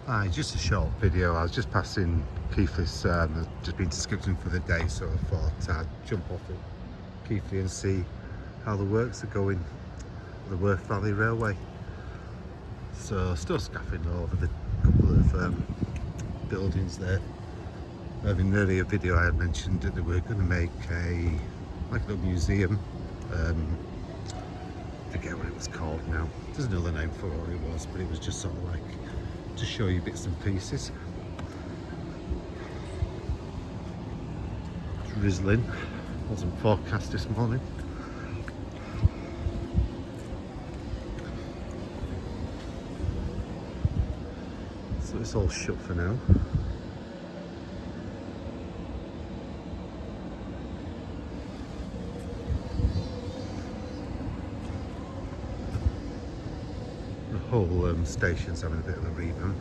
Hi, just a short video. I was just passing Keighley's, just been to Skipton for the day, so I thought I'd jump off at Keighley and see how the works are going on the Worth Valley Railway. So still scaffing over the couple of buildings there. In an earlier video I had mentioned that they were going to make a little museum. I forget what it was called now. There's another name for what it was, but it was just sort of like to show you bits and pieces. Drizzling, wasn't forecast this morning. So it's all shut for now. The whole station's having a bit of a revamp.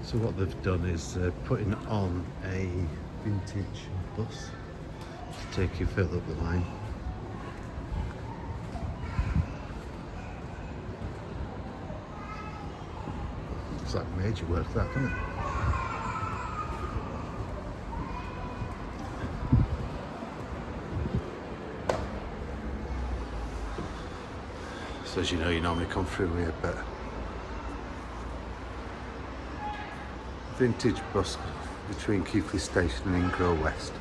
So what they've done is putting on a vintage bus to take you further up the line. It's like major work, that, isn't it? So as you know, you normally come through here, but vintage bus between Keighley Station and Ingrove West.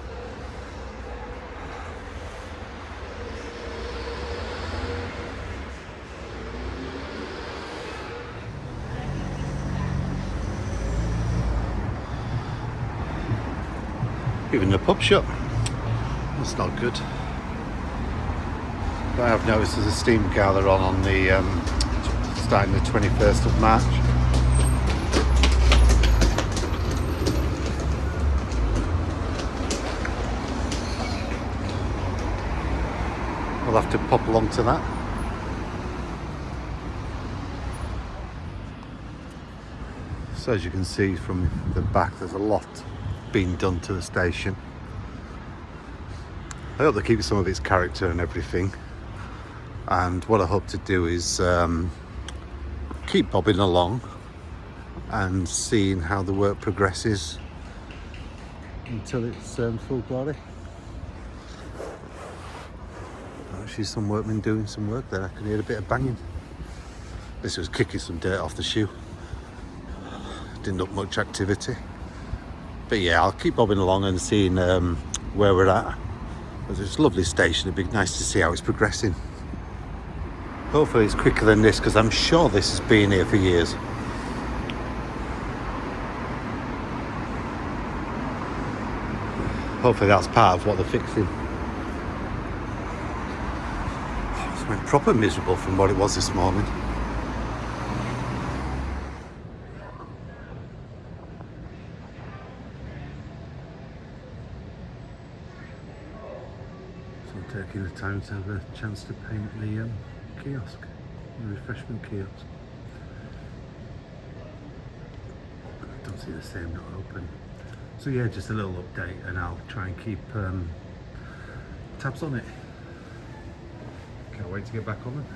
Even the pub shop. That's not good. But I have noticed there's a steam gather on the starting the 21st of March. We'll have to pop along to that. So as you can see from the back, there's a lot being done to the station. I hope they keep some of its character and everything. And what I hope to do is keep bobbing along and seeing how the work progresses until it's full glory. Actually, some workmen doing some work there. I can hear a bit of banging. This was kicking some dirt off the shoe. Didn't look much activity. But yeah, I'll keep bobbing along and seeing where we're at. It's a lovely station. It'd be nice to see how it's progressing. Hopefully it's quicker than this, because I'm sure this has been here for years. Hopefully that's part of what they're fixing. It's been proper miserable from what it was this morning. So I'm taking the time to have a chance to paint the kiosk, the refreshment kiosk. I don't see the same not open. So yeah, just a little update, and I'll try and keep tabs on it. Can't wait to get back on it.